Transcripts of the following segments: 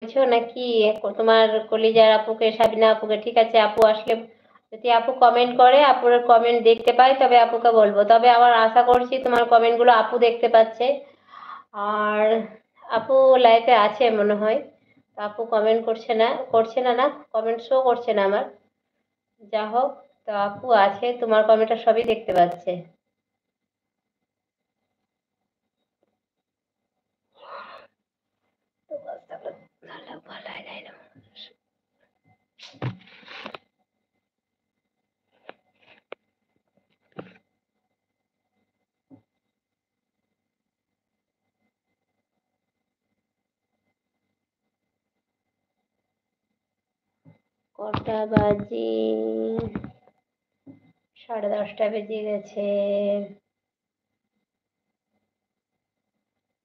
বলছো নাকি? তোমার কলিজার আপুকে, সাবিনা আপুকে। ঠিক আছে, আপু আসলে যদি আপু কমেন্ট করে, আপুর কমেন্ট দেখতে পাই, তবে আপুকে বলবো। তবে আমার আশা করছি তোমার কমেন্টগুলো আপু দেখতে পাচ্ছে। আর আপু লাইফে আছে মনে হয়, তো আপু কমেন্ট করছে না, না কমেন্ট শো করছে না আমার। যা হোক, তো আপু আছে, তোমার কমেন্টটা সবই দেখতে পাচ্ছে। কটা বাজে? 10:30 বেজে গেছে।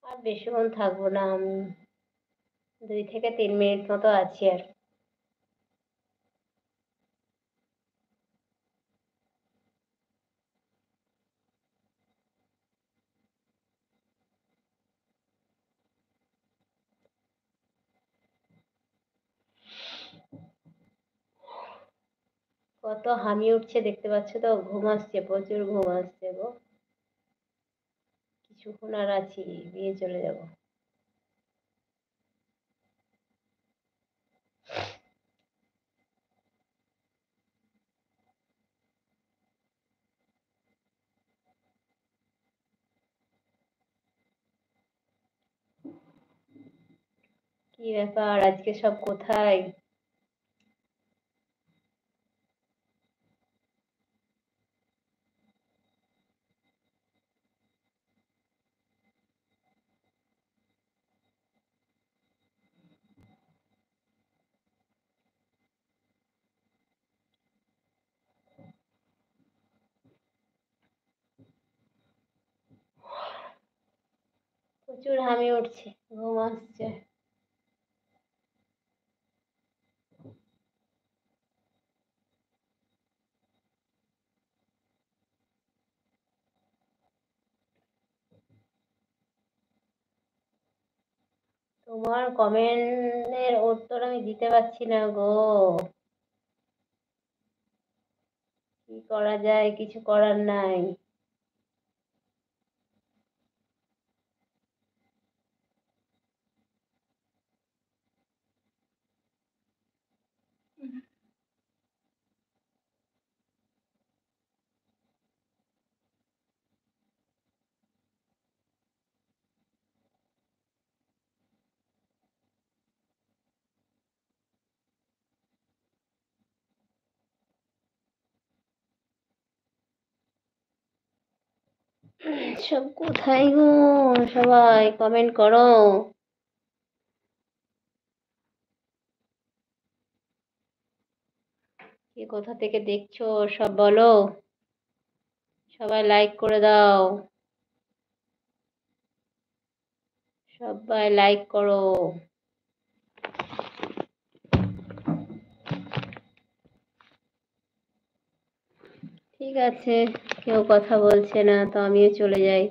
আর বেশিক্ষণ থাকবো না আমি, 2 থেকে 3 মিনিট মতো আছি আর। কত হামি উঠছে দেখতে পাচ্ছ তো, ঘুম আসছে, প্রচুর ঘুম আসছে গো। কিছুক্ষণ আর আছি, দিয়ে চলে যাব। কি ব্যাপার, আজকে সব কোথায়? প্রচুর হামি উঠছে, ঘুম আসছে। তোমার কমেন্টের উত্তর আমি দিতে পারছি না গো। কি করা যায়, কিছু করার নাই। সব কোথায় গো? সবাই কমেন্ট করো। কে কোথা থেকে দেখছো সব বলো। সবাই লাইক করে দাও, সবাই লাইক করো। ঠিক আছে, কেউ কথা বলছে না তো আমিও চলে যাই।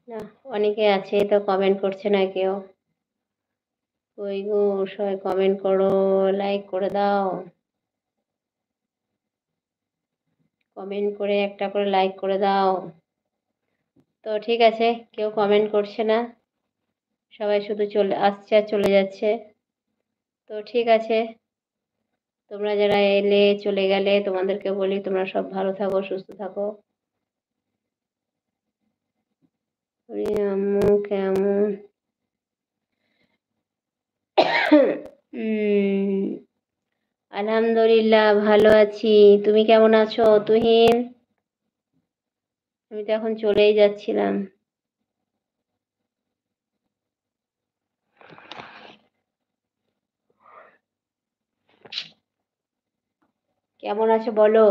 না, অনেকে আছে তো কমেন্ট করছে না কেউ। কই গো, সবাই কমেন্ট করো, লাইক করে দাও। কমেন্ট করে একটা করে লাইক করে দাও। তো ঠিক আছে, কেউ কমেন্ট করছে না, সবাই শুধু চলে আসছে আর চলে যাচ্ছে। তো ঠিক আছে, তোমরা যারা এলে চলে গেলে তোমাদেরকে বলি তোমরা সব ভালো থাকো, সুস্থ থাকো। আম্মু কেমন? আলহামদুলিল্লাহ ভালো আছি। তুমি কেমন আছো তুহিন? আমি তো এখন চলেই যাচ্ছিলাম। কেমন আছো বলো।